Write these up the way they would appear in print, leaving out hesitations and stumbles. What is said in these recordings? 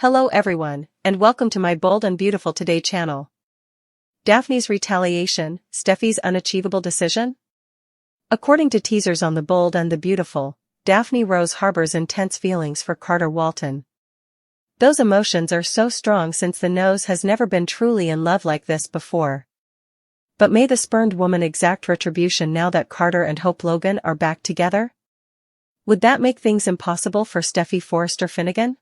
Hello everyone, and welcome to my Bold and Beautiful Today channel. Daphne's retaliation, Steffy's unachievable decision? According to teasers on The Bold and the Beautiful, Daphne Rose harbors intense feelings for Carter Walton. Those emotions are so strong since the nose has never been truly in love like this before. But may the spurned woman exact retribution now that Carter and Hope Logan are back together? Would that make things impossible for Steffy Forrester Finnegan?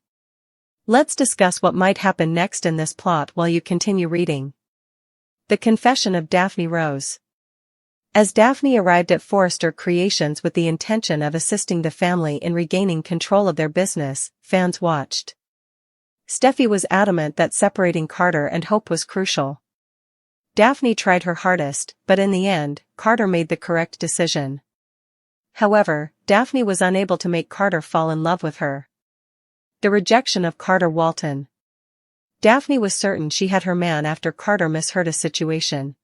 Let's discuss what might happen next in this plot while you continue reading. The Confession of Daphne Rose. As Daphne arrived at Forrester Creations with the intention of assisting the family in regaining control of their business, fans watched. Steffy was adamant that separating Carter and Hope was crucial. Daphne tried her hardest, but in the end, Carter made the correct decision. However, Daphne was unable to make Carter fall in love with her. The rejection of Carter Walton. Daphne was certain she had her man after Carter misheard a situation.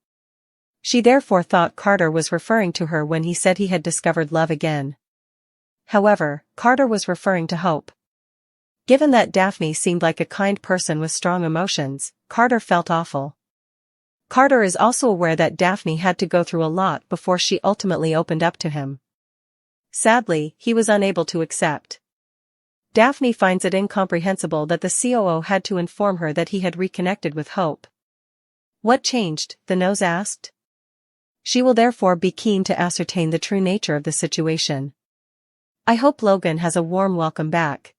She therefore thought Carter was referring to her when he said he had discovered love again. However, Carter was referring to Hope. Given that Daphne seemed like a kind person with strong emotions, Carter felt awful. Carter is also aware that Daphne had to go through a lot before she ultimately opened up to him. Sadly, he was unable to accept. Daphne finds it incomprehensible that the COO had to inform her that he had reconnected with Hope. What changed? The nose asked. She will therefore be keen to ascertain the true nature of the situation. I hope Logan has a warm welcome back.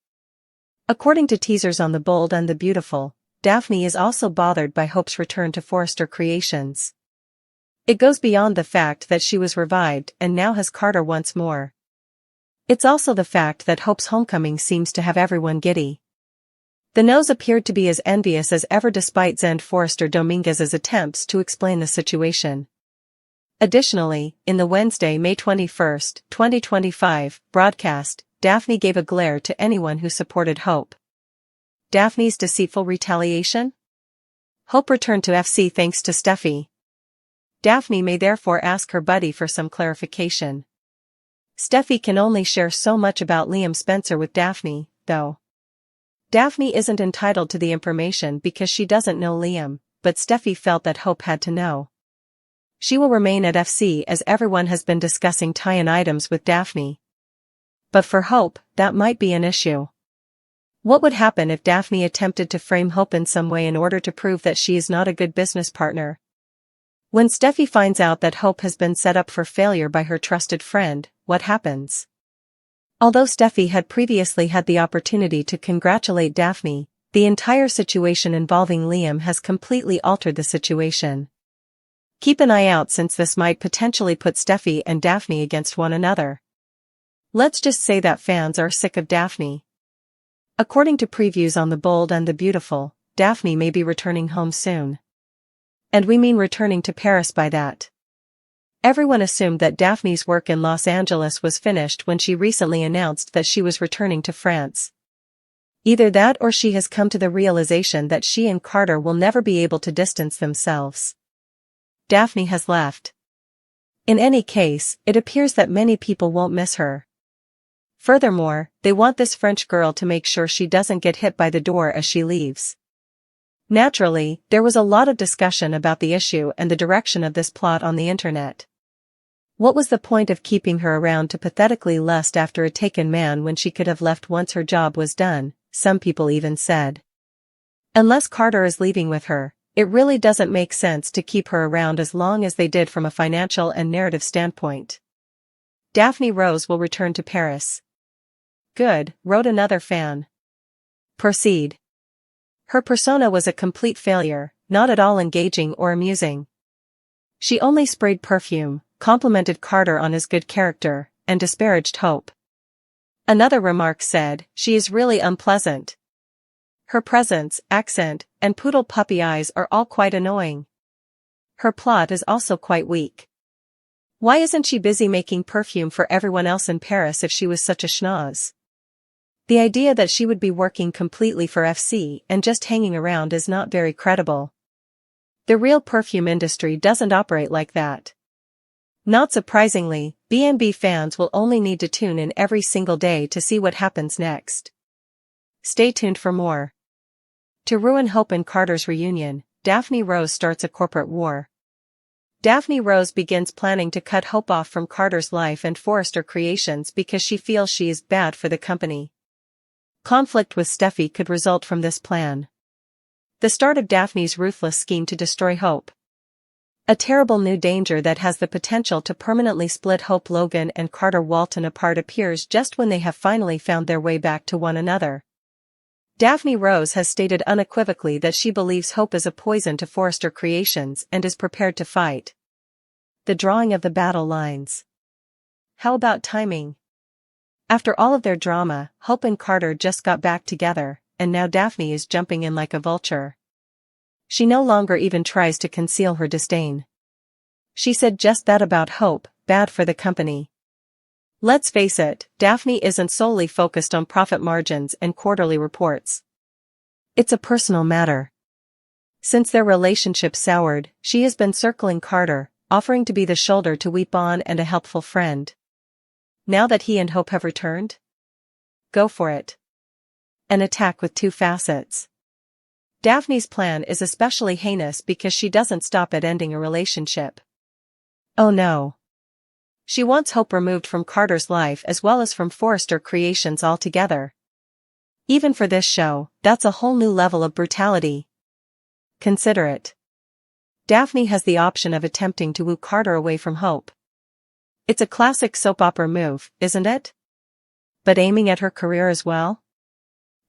According to teasers on The Bold and the Beautiful, Daphne is also bothered by Hope's return to Forrester Creations. It goes beyond the fact that she was revived and now has Carter once more. It's also the fact that Hope's homecoming seems to have everyone giddy. The nose appeared to be as envious as ever despite Zend Forrester Dominguez's attempts to explain the situation. Additionally, in the Wednesday, May 21, 2025, broadcast, Daphne gave a glare to anyone who supported Hope. Daphne's deceitful retaliation? Hope returned to FC thanks to Steffy. Daphne may therefore ask her buddy for some clarification. Steffy can only share so much about Liam Spencer with Daphne, though. Daphne isn't entitled to the information because she doesn't know Liam, but Steffy felt that Hope had to know. She will remain at FC as everyone has been discussing tie-in items with Daphne. But for Hope, that might be an issue. What would happen if Daphne attempted to frame Hope in some way in order to prove that she is not a good business partner? When Steffy finds out that Hope has been set up for failure by her trusted friend, what happens? Although Steffy had previously had the opportunity to congratulate Daphne, the entire situation involving Liam has completely altered the situation. Keep an eye out since this might potentially put Steffy and Daphne against one another. Let's just say that fans are sick of Daphne. According to previews on The Bold and the Beautiful, Daphne may be returning home soon. And we mean returning to Paris by that. Everyone assumed that Daphne's work in Los Angeles was finished when she recently announced that she was returning to France. Either that or she has come to the realization that she and Carter will never be able to distance themselves. Daphne has left. In any case, it appears that many people won't miss her. Furthermore, they want this French girl to make sure she doesn't get hit by the door as she leaves. Naturally, there was a lot of discussion about the issue and the direction of this plot on the internet. What was the point of keeping her around to pathetically lust after a taken man when she could have left once her job was done, some people even said. Unless Carter is leaving with her, it really doesn't make sense to keep her around as long as they did from a financial and narrative standpoint. Daphne Rose will return to Paris. Good, wrote another fan. Proceed. Her persona was a complete failure, not at all engaging or amusing. She only sprayed perfume, complimented Carter on his good character, and disparaged Hope. Another remark said, "She is really unpleasant. Her presence, accent, and poodle puppy eyes are all quite annoying. Her plot is also quite weak. Why isn't she busy making perfume for everyone else in Paris if she was such a schnoz?" The idea that she would be working completely for FC and just hanging around is not very credible. The real perfume industry doesn't operate like that. Not surprisingly, B&B fans will only need to tune in every single day to see what happens next. Stay tuned for more. To ruin Hope and Carter's reunion, Daphne Rose starts a corporate war. Daphne Rose begins planning to cut Hope off from Carter's life and Forrester Creations because she feels she is bad for the company. Conflict with Steffy could result from this plan. The start of Daphne's ruthless scheme to destroy Hope. A terrible new danger that has the potential to permanently split Hope Logan and Carter Walton apart appears just when they have finally found their way back to one another. Daphne Rose has stated unequivocally that she believes Hope is a poison to Forrester Creations and is prepared to fight. The drawing of the battle lines. How about timing? After all of their drama, Hope and Carter just got back together, and now Daphne is jumping in like a vulture. She no longer even tries to conceal her disdain. She said just that about Hope, bad for the company. Let's face it, Daphne isn't solely focused on profit margins and quarterly reports. It's a personal matter. Since their relationship soured, she has been circling Carter, offering to be the shoulder to weep on and a helpful friend. Now that he and Hope have returned? Go for it. An attack with two facets. Daphne's plan is especially heinous because she doesn't stop at ending a relationship. Oh no. She wants Hope removed from Carter's life as well as from Forrester Creations altogether. Even for this show, that's a whole new level of brutality. Consider it. Daphne has the option of attempting to woo Carter away from Hope. It's a classic soap opera move, isn't it? But aiming at her career as well?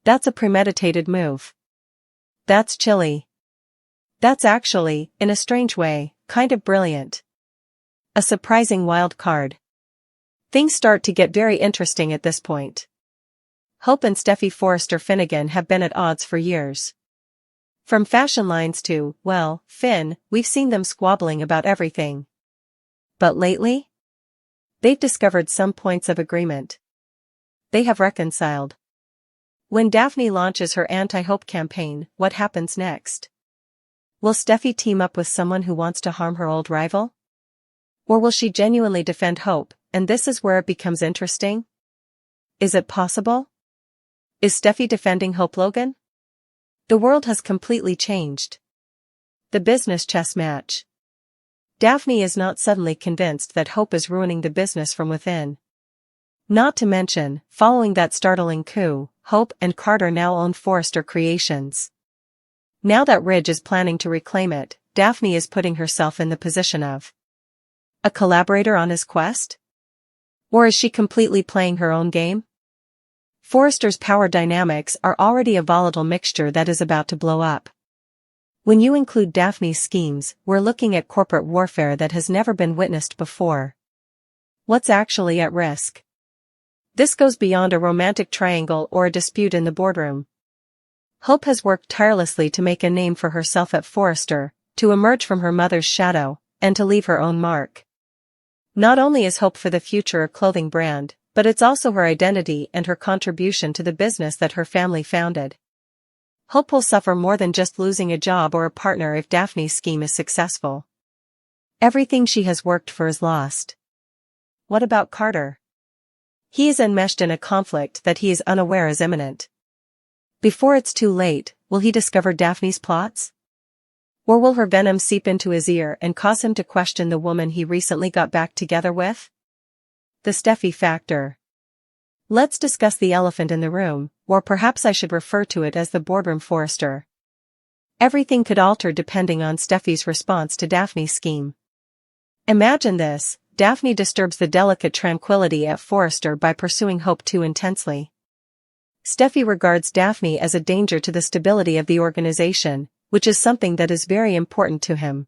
That's a premeditated move. That's chilly. That's actually, in a strange way, kind of brilliant. A surprising wild card. Things start to get very interesting at this point. Hope and Steffy Forrester Finnegan have been at odds for years. From fashion lines to, well, Finn, we've seen them squabbling about everything. But lately? They've discovered some points of agreement. They have reconciled. When Daphne launches her anti-Hope campaign, what happens next? Will Steffy team up with someone who wants to harm her old rival? Or will she genuinely defend Hope, and this is where it becomes interesting? Is it possible? Is Steffy defending Hope Logan? The world has completely changed. The business chess match. Daphne is not suddenly convinced that Hope is ruining the business from within. Not to mention, following that startling coup, Hope and Carter now own Forrester Creations. Now that Ridge is planning to reclaim it, Daphne is putting herself in the position of a collaborator on his quest? Or is she completely playing her own game? Forrester's power dynamics are already a volatile mixture that is about to blow up. When you include Daphne's schemes, we're looking at corporate warfare that has never been witnessed before. What's actually at risk? This goes beyond a romantic triangle or a dispute in the boardroom. Hope has worked tirelessly to make a name for herself at Forrester, to emerge from her mother's shadow, and to leave her own mark. Not only is Hope for the future a clothing brand, but it's also her identity and her contribution to the business that her family founded. Hope will suffer more than just losing a job or a partner if Daphne's scheme is successful. Everything she has worked for is lost. What about Carter? He is enmeshed in a conflict that he is unaware is imminent. Before it's too late, will he discover Daphne's plots? Or will her venom seep into his ear and cause him to question the woman he recently got back together with? The Steffy factor. Let's discuss the elephant in the room, or perhaps I should refer to it as the boardroom Forrester. Everything could alter depending on Steffy's response to Daphne's scheme. Imagine this, Daphne disturbs the delicate tranquility at Forrester by pursuing Hope too intensely. Steffy regards Daphne as a danger to the stability of the organization, which is something that is very important to him.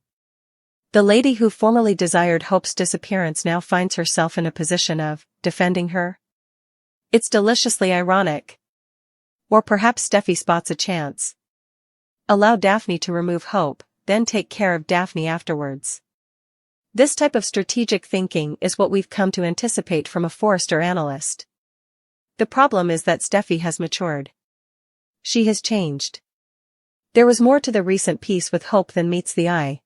The lady who formerly desired Hope's disappearance now finds herself in a position of defending her. It's deliciously ironic. Or perhaps Steffy spots a chance. Allow Daphne to remove Hope, then take care of Daphne afterwards. This type of strategic thinking is what we've come to anticipate from a Forrester analyst. The problem is that Steffy has matured. She has changed. There was more to the recent piece with Hope than meets the eye.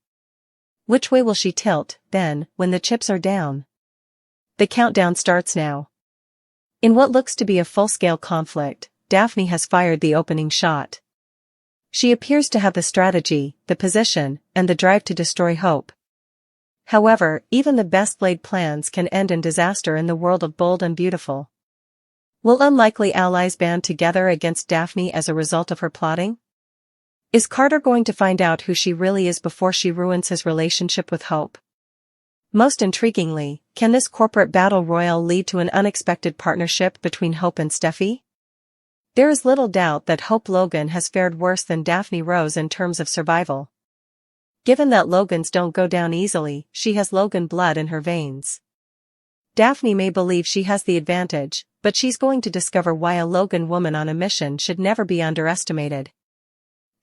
Which way will she tilt, then, when the chips are down? The countdown starts now. In what looks to be a full-scale conflict, Daphne has fired the opening shot. She appears to have the strategy, the position, and the drive to destroy Hope. However, even the best-laid plans can end in disaster in the world of Bold and Beautiful. Will unlikely allies band together against Daphne as a result of her plotting? Is Carter going to find out who she really is before she ruins his relationship with Hope? Most intriguingly, can this corporate battle royal lead to an unexpected partnership between Hope and Steffy? There is little doubt that Hope Logan has fared worse than Daphne Rose in terms of survival. Given that Logans don't go down easily, she has Logan blood in her veins. Daphne may believe she has the advantage, but she's going to discover why a Logan woman on a mission should never be underestimated.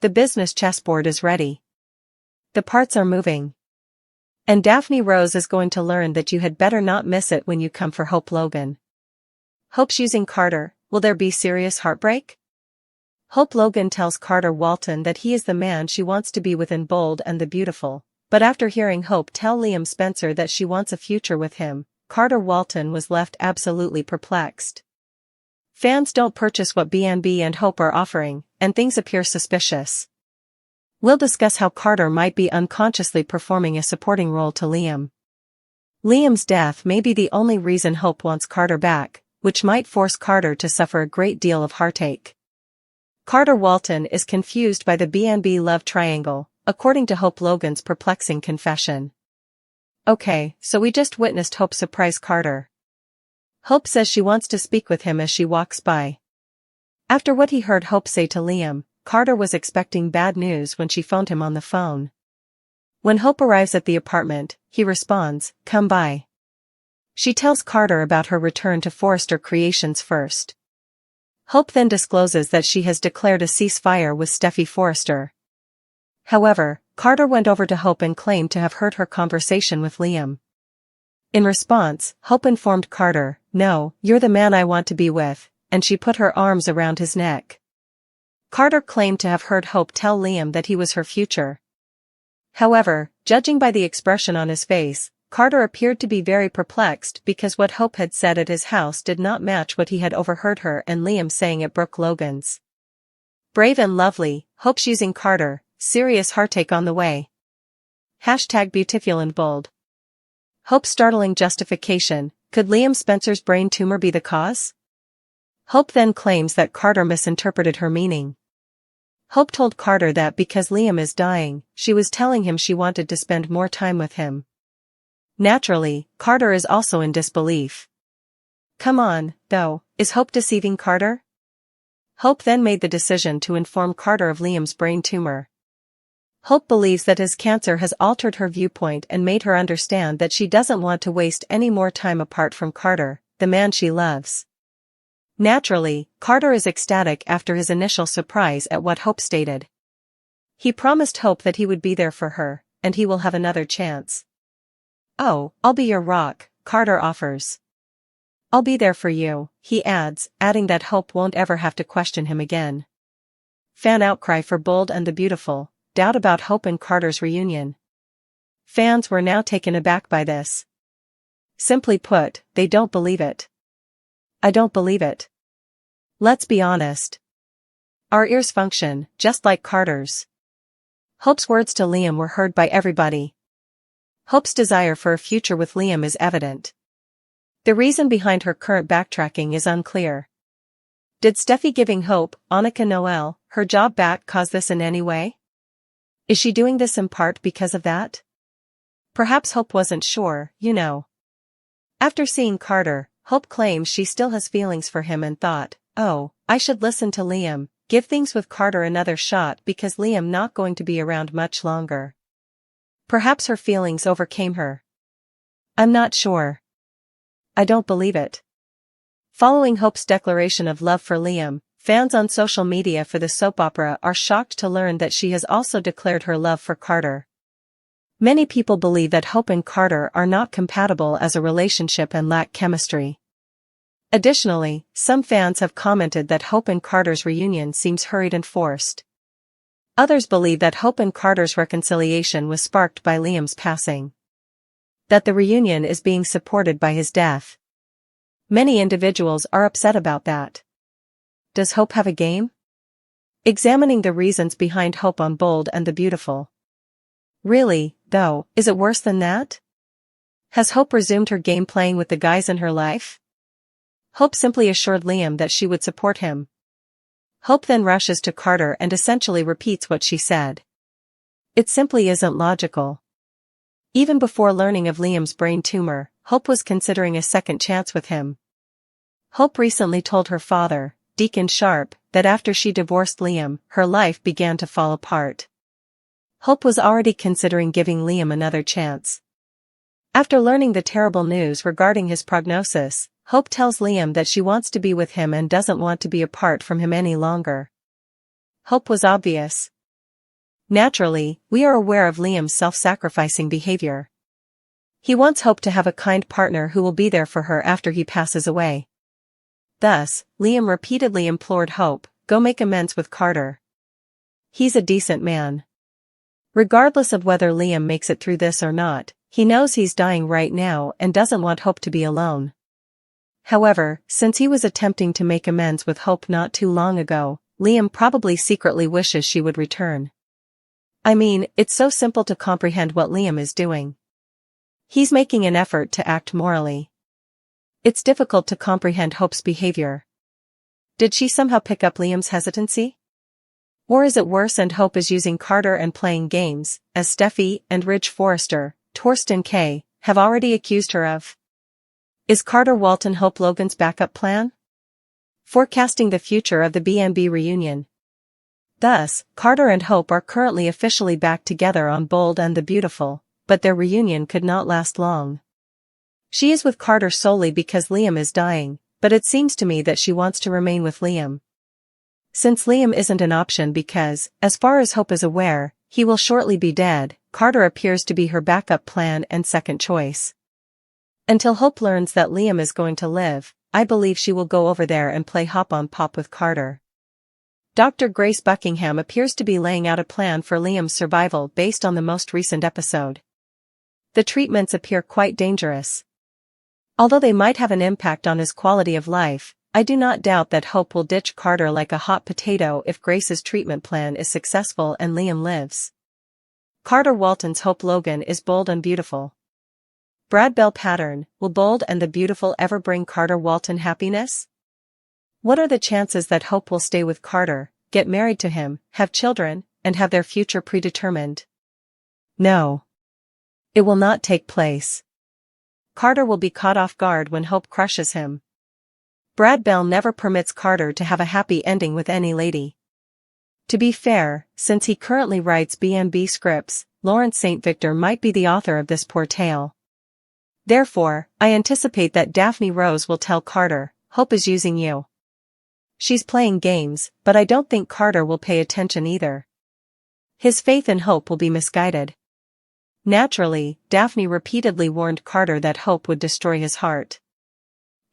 The business chessboard is ready. The parts are moving. And Daphne Rose is going to learn that you had better not miss it when you come for Hope Logan. Hope's using Carter, will there be serious heartbreak? Hope Logan tells Carter Walton that he is the man she wants to be with in Bold and the Beautiful, but after hearing Hope tell Liam Spencer that she wants a future with him, Carter Walton was left absolutely perplexed. Fans don't purchase what BNB and Hope are offering, and things appear suspicious. We'll discuss how Carter might be unconsciously performing a supporting role to Liam. Liam's death may be the only reason Hope wants Carter back, which might force Carter to suffer a great deal of heartache. Carter Walton is confused by the BNB love triangle, according to Hope Logan's perplexing confession. Okay, so we just witnessed Hope surprise Carter. Hope says she wants to speak with him as she walks by. After what he heard Hope say to Liam, Carter was expecting bad news when she phoned him on the phone. When Hope arrives at the apartment, he responds, "Come by." She tells Carter about her return to Forrester Creations first. Hope then discloses that she has declared a ceasefire with Steffy Forrester. However, Carter went over to Hope and claimed to have heard her conversation with Liam. In response, Hope informed Carter, "No, you're the man I want to be with," and she put her arms around his neck. Carter claimed to have heard Hope tell Liam that he was her future. However, judging by the expression on his face, Carter appeared to be very perplexed because what Hope had said at his house did not match what he had overheard her and Liam saying at Brooke Logan's. Brave and lovely, Hope's using Carter, serious heartache on the way. #Beautiful and Bold. Hope's startling justification, could Liam Spencer's brain tumor be the cause? Hope then claims that Carter misinterpreted her meaning. Hope told Carter that because Liam is dying, she was telling him she wanted to spend more time with him. Naturally, Carter is also in disbelief. Come on, though, is Hope deceiving Carter? Hope then made the decision to inform Carter of Liam's brain tumor. Hope believes that his cancer has altered her viewpoint and made her understand that she doesn't want to waste any more time apart from Carter, the man she loves. Naturally, Carter is ecstatic after his initial surprise at what Hope stated. He promised Hope that he would be there for her, and he will have another chance. "Oh, I'll be your rock," Carter offers. "I'll be there for you," he adds, adding that Hope won't ever have to question him again. Fan outcry for Bold and the Beautiful, doubt about Hope and Carter's reunion. Fans were now taken aback by this. Simply put, they don't believe it. I don't believe it. Let's be honest. Our ears function, just like Carter's. Hope's words to Liam were heard by everybody. Hope's desire for a future with Liam is evident. The reason behind her current backtracking is unclear. Did Steffy giving Hope, Annika Noel, her job back cause this in any way? Is she doing this in part because of that? Perhaps Hope wasn't sure, you know. After seeing Carter, Hope claims she still has feelings for him and thought, "Oh, I should listen to Liam, give things with Carter another shot because Liam not going to be around much longer." Perhaps her feelings overcame her. I'm not sure. I don't believe it. Following Hope's declaration of love for Liam, fans on social media for the soap opera are shocked to learn that she has also declared her love for Carter. Many people believe that Hope and Carter are not compatible as a relationship and lack chemistry. Additionally, some fans have commented that Hope and Carter's reunion seems hurried and forced. Others believe that Hope and Carter's reconciliation was sparked by Liam's passing. That the reunion is being supported by his death. Many individuals are upset about that. Does Hope have a game? Examining the reasons behind Hope on Bold and the Beautiful. Really, though, is it worse than that? Has Hope resumed her game playing with the guys in her life? Hope simply assured Liam that she would support him. Hope then rushes to Carter and essentially repeats what she said. It simply isn't logical. Even before learning of Liam's brain tumor, Hope was considering a second chance with him. Hope recently told her father, Deacon Sharp, that after she divorced Liam, her life began to fall apart. Hope was already considering giving Liam another chance. After learning the terrible news regarding his prognosis, Hope tells Liam that she wants to be with him and doesn't want to be apart from him any longer. Hope was obvious. Naturally, we are aware of Liam's self-sacrificing behavior. He wants Hope to have a kind partner who will be there for her after he passes away. Thus, Liam repeatedly implored Hope, go make amends with Carter. He's a decent man. Regardless of whether Liam makes it through this or not, he knows he's dying right now and doesn't want Hope to be alone. However, since he was attempting to make amends with Hope not too long ago, Liam probably secretly wishes she would return. I mean, it's so simple to comprehend what Liam is doing. He's making an effort to act morally. It's difficult to comprehend Hope's behavior. Did she somehow pick up Liam's hesitancy? Or is it worse and Hope is using Carter and playing games, as Steffy and Ridge Forrester, Torsten K., have already accused her of? Is Carter Walton Hope Logan's backup plan? Forecasting the future of the B&B reunion. Thus, Carter and Hope are currently officially back together on Bold and the Beautiful, but their reunion could not last long. She is with Carter solely because Liam is dying, but it seems to me that she wants to remain with Liam. Since Liam isn't an option because, as far as Hope is aware, he will shortly be dead, Carter appears to be her backup plan and second choice. Until Hope learns that Liam is going to live, I believe she will go over there and play hop on pop with Carter. Dr. Grace Buckingham appears to be laying out a plan for Liam's survival based on the most recent episode. The treatments appear quite dangerous. Although they might have an impact on his quality of life, I do not doubt that Hope will ditch Carter like a hot potato if Grace's treatment plan is successful and Liam lives. Carter Walton's Hope Logan is bold and beautiful. Brad Bell pattern, will Bold and the Beautiful ever bring Carter Walton happiness? What are the chances that Hope will stay with Carter, get married to him, have children, and have their future predetermined? No. It will not take place. Carter will be caught off guard when Hope crushes him. Brad Bell never permits Carter to have a happy ending with any lady. To be fair, since he currently writes B&B scripts, Lawrence St. Victor might be the author of this poor tale. Therefore, I anticipate that Daphne Rose will tell Carter, Hope is using you. She's playing games, but I don't think Carter will pay attention either. His faith in Hope will be misguided. Naturally, Daphne repeatedly warned Carter that Hope would destroy his heart.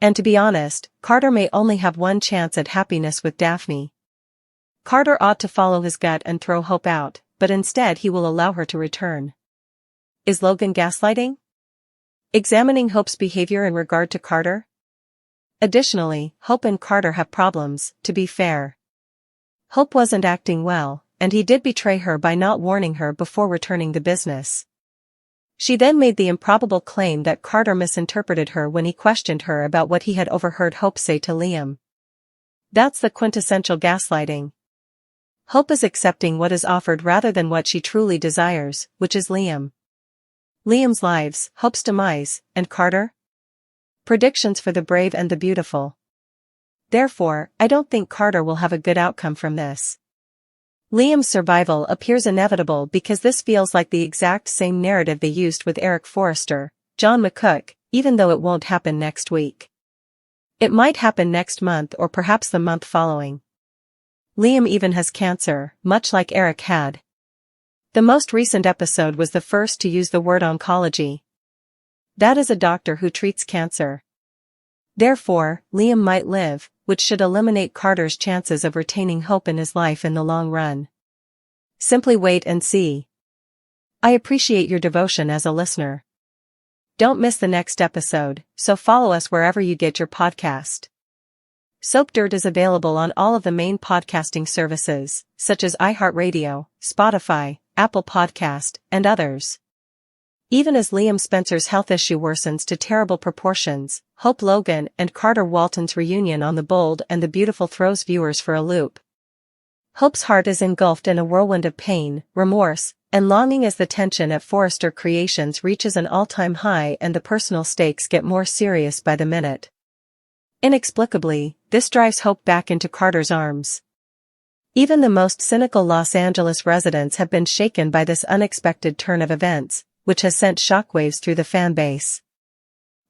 And to be honest, Carter may only have one chance at happiness with Daphne. Carter ought to follow his gut and throw Hope out, but instead he will allow her to return. Is Logan gaslighting? Examining Hope's behavior in regard to Carter? Additionally, Hope and Carter have problems, to be fair. Hope wasn't acting well, and he did betray her by not warning her before returning the business. She then made the improbable claim that Carter misinterpreted her when he questioned her about what he had overheard Hope say to Liam. That's the quintessential gaslighting. Hope is accepting what is offered rather than what she truly desires, which is Liam. Liam's lives, Hope's demise, and Carter? Predictions for the brave and the beautiful. Therefore, I don't think Carter will have a good outcome from this. Liam's survival appears inevitable because this feels like the exact same narrative they used with Eric Forrester, John McCook, even though it won't happen next week. It might happen next month or perhaps the month following. Liam even has cancer, much like Eric had. The most recent episode was the first to use the word oncology. That is a doctor who treats cancer. Therefore, Liam might live, which should eliminate Carter's chances of retaining Hope in his life in the long run. Simply wait and see. I appreciate your devotion as a listener. Don't miss the next episode, so follow us wherever you get your podcast. Soap Dirt is available on all of the main podcasting services, such as iHeartRadio, Spotify, Apple Podcast, and others. Even as Liam Spencer's health issue worsens to terrible proportions, Hope Logan and Carter Walton's reunion on The Bold and the Beautiful throws viewers for a loop. Hope's heart is engulfed in a whirlwind of pain, remorse, and longing as the tension at Forrester Creations reaches an all-time high and the personal stakes get more serious by the minute. Inexplicably, this drives Hope back into Carter's arms. Even the most cynical Los Angeles residents have been shaken by this unexpected turn of events, which has sent shockwaves through the fan base.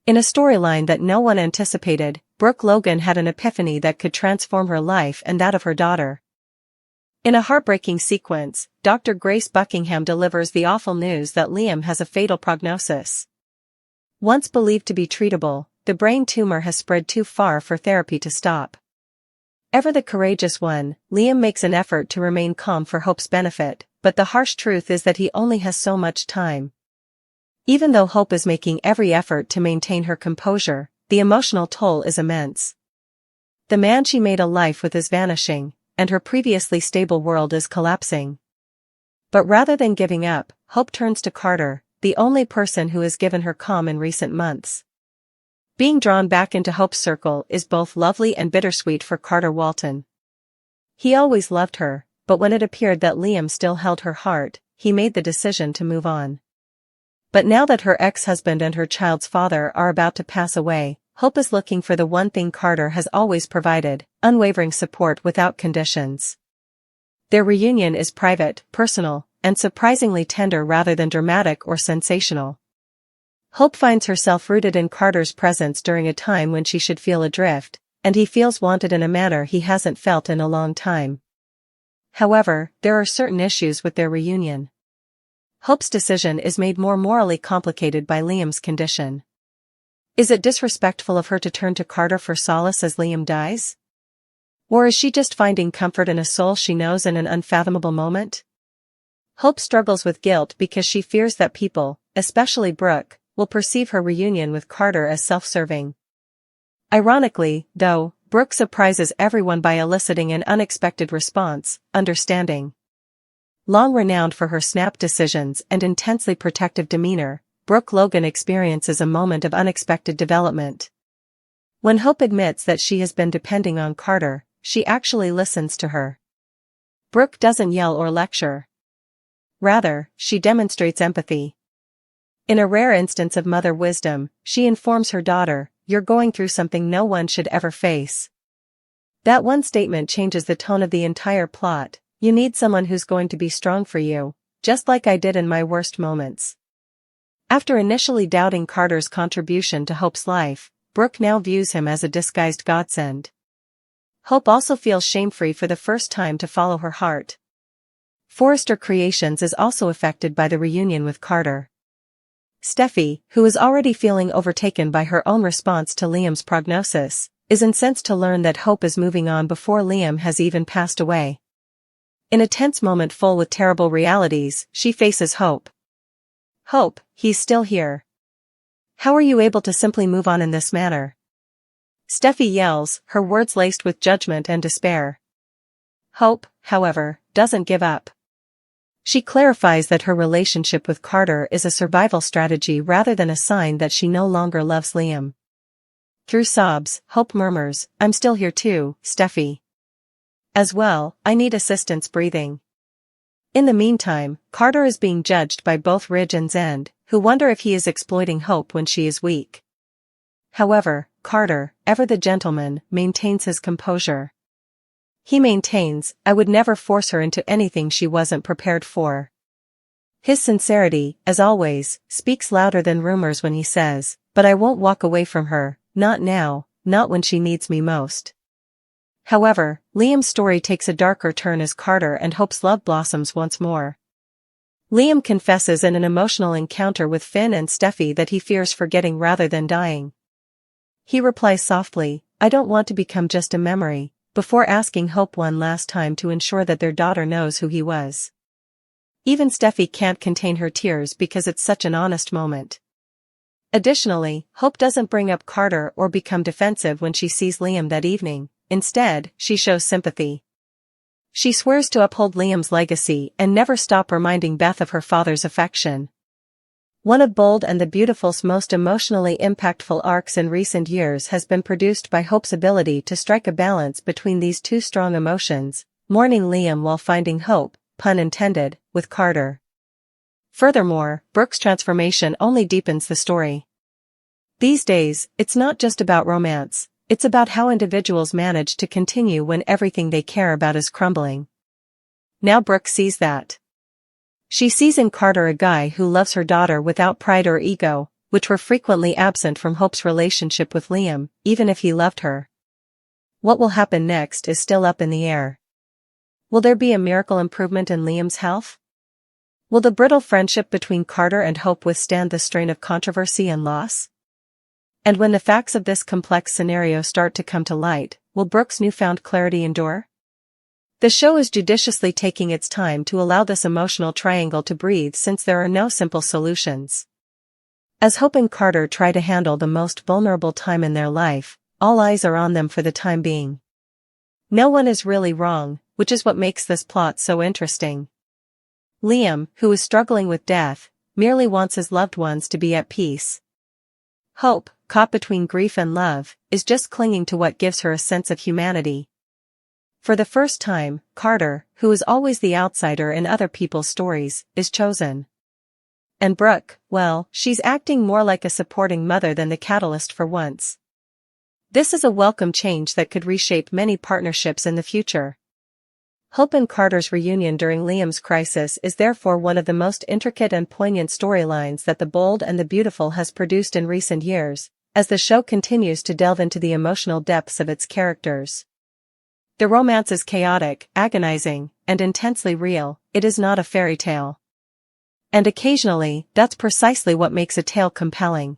In a storyline that no one anticipated, Brooke Logan had an epiphany that could transform her life and that of her daughter. In a heartbreaking sequence, Dr. Grace Buckingham delivers the awful news that Liam has a fatal prognosis. Once believed to be treatable, the brain tumor has spread too far for therapy to stop. Ever the courageous one, Liam makes an effort to remain calm for Hope's benefit, but the harsh truth is that he only has so much time. Even though Hope is making every effort to maintain her composure, the emotional toll is immense. The man she made a life with is vanishing, and her previously stable world is collapsing. But rather than giving up, Hope turns to Carter, the only person who has given her calm in recent months. Being drawn back into Hope's circle is both lovely and bittersweet for Carter Walton. He always loved her, but when it appeared that Liam still held her heart, he made the decision to move on. But now that her ex-husband and her child's father are about to pass away, Hope is looking for the one thing Carter has always provided, unwavering support without conditions. Their reunion is private, personal, and surprisingly tender rather than dramatic or sensational. Hope finds herself rooted in Carter's presence during a time when she should feel adrift, and he feels wanted in a manner he hasn't felt in a long time. However, there are certain issues with their reunion. Hope's decision is made more morally complicated by Liam's condition. Is it disrespectful of her to turn to Carter for solace as Liam dies? Or is she just finding comfort in a soul she knows in an unfathomable moment? Hope struggles with guilt because she fears that people, especially Brooke, will perceive her reunion with Carter as self-serving. Ironically, though, Brooke surprises everyone by eliciting an unexpected response, understanding. Long renowned for her snap decisions and intensely protective demeanor, Brooke Logan experiences a moment of unexpected development. When Hope admits that she has been depending on Carter, she actually listens to her. Brooke doesn't yell or lecture. Rather, she demonstrates empathy. In a rare instance of mother wisdom, she informs her daughter, "You're going through something no one should ever face." That one statement changes the tone of the entire plot. You need someone who's going to be strong for you, just like I did in my worst moments. After initially doubting Carter's contribution to Hope's life, Brooke now views him as a disguised godsend. Hope also feels shame-free for the first time to follow her heart. Forrester Creations is also affected by the reunion with Carter. Steffy, who is already feeling overtaken by her own response to Liam's prognosis, is incensed to learn that Hope is moving on before Liam has even passed away. In a tense moment full with terrible realities, she faces Hope. "Hope, he's still here. How are you able to simply move on in this manner?" Steffy yells, her words laced with judgment and despair. Hope, however, doesn't give up. She clarifies that her relationship with Carter is a survival strategy rather than a sign that she no longer loves Liam. Through sobs, Hope murmurs, "I'm still here too, Steffy. As well, I need assistance breathing." In the meantime, Carter is being judged by both Ridge and Zend, who wonder if he is exploiting Hope when she is weak. However, Carter, ever the gentleman, maintains his composure. He maintains, "I would never force her into anything she wasn't prepared for." His sincerity, as always, speaks louder than rumors when he says, "But I won't walk away from her, not now, not when she needs me most." However, Liam's story takes a darker turn as Carter and Hope's love blossoms once more. Liam confesses in an emotional encounter with Finn and Steffy that he fears forgetting rather than dying. He replies softly, "I don't want to become just a memory," before asking Hope one last time to ensure that their daughter knows who he was. Even Steffy can't contain her tears because it's such an honest moment. Additionally, Hope doesn't bring up Carter or become defensive when she sees Liam that evening, instead, she shows sympathy. She swears to uphold Liam's legacy and never stop reminding Beth of her father's affection. One of Bold and the Beautiful's most emotionally impactful arcs in recent years has been produced by Hope's ability to strike a balance between these two strong emotions, mourning Liam while finding hope, pun intended, with Carter. Furthermore, Brooke's transformation only deepens the story. These days, it's not just about romance, it's about how individuals manage to continue when everything they care about is crumbling. Now Brooke sees that. She sees in Carter a guy who loves her daughter without pride or ego, which were frequently absent from Hope's relationship with Liam, even if he loved her. What will happen next is still up in the air. Will there be a miracle improvement in Liam's health? Will the brittle friendship between Carter and Hope withstand the strain of controversy and loss? And when the facts of this complex scenario start to come to light, will Brooke's newfound clarity endure? The show is judiciously taking its time to allow this emotional triangle to breathe since there are no simple solutions. As Hope and Carter try to handle the most vulnerable time in their life, all eyes are on them for the time being. No one is really wrong, which is what makes this plot so interesting. Liam, who is struggling with death, merely wants his loved ones to be at peace. Hope, caught between grief and love, is just clinging to what gives her a sense of humanity. For the first time, Carter, who is always the outsider in other people's stories, is chosen. And Brooke, well, she's acting more like a supporting mother than the catalyst for once. This is a welcome change that could reshape many partnerships in the future. Hope and Carter's reunion during Liam's crisis is therefore one of the most intricate and poignant storylines that The Bold and the Beautiful has produced in recent years, as the show continues to delve into the emotional depths of its characters. The romance is chaotic, agonizing, and intensely real. It is not a fairy tale. And occasionally, that's precisely what makes a tale compelling.